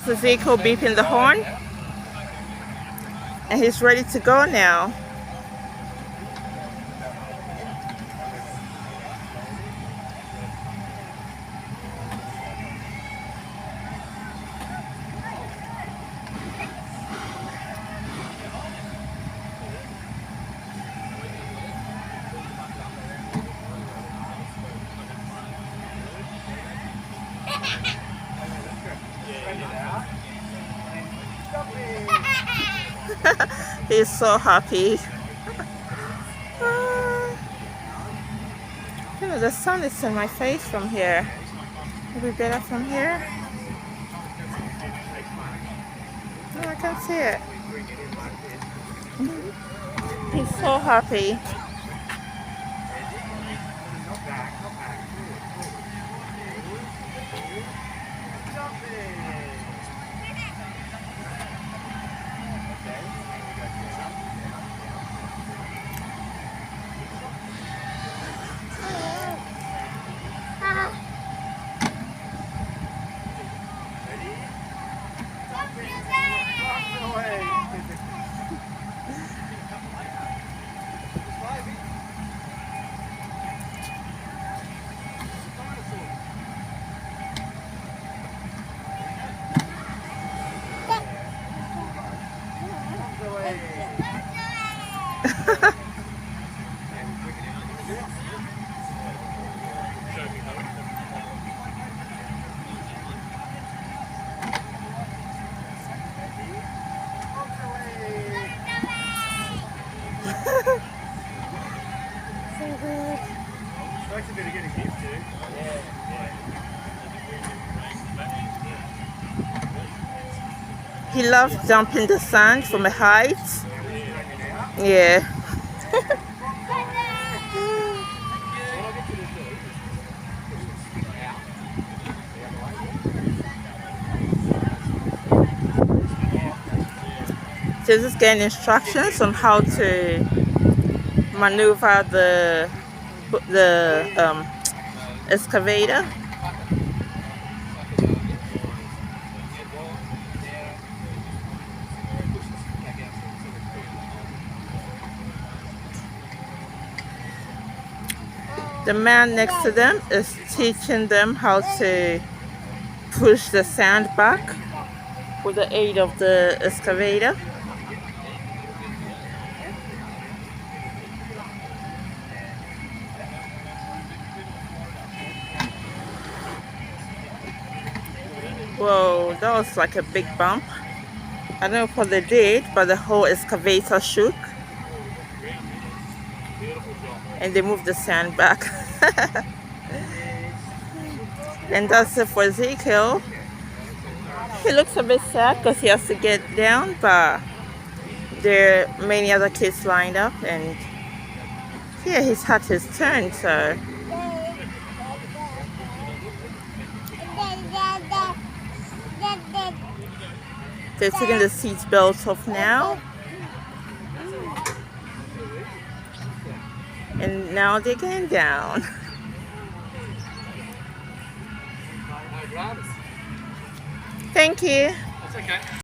That's Ezekiel beeping the horn. And he's ready to go now. He's so happy. You know, the sun is in my face from here. Maybe better from here. Oh, I can see it. He's so happy. He loves jumping the sand from a height. Yeah. So just getting instructions on how to maneuver the excavator. The man next to them is teaching them how to push the sand back with the aid of the excavator. Whoa, that was like a big bump. I don't know what they did, but the whole excavator shook. And they moved the sand back. And that's it for Ezekiel. He looks a bit sad because he has to get down, but there are many other kids lined up, and yeah, he's had his turn, so. They're taking the seat belts off now. And now they're getting down. Thank you. That's okay.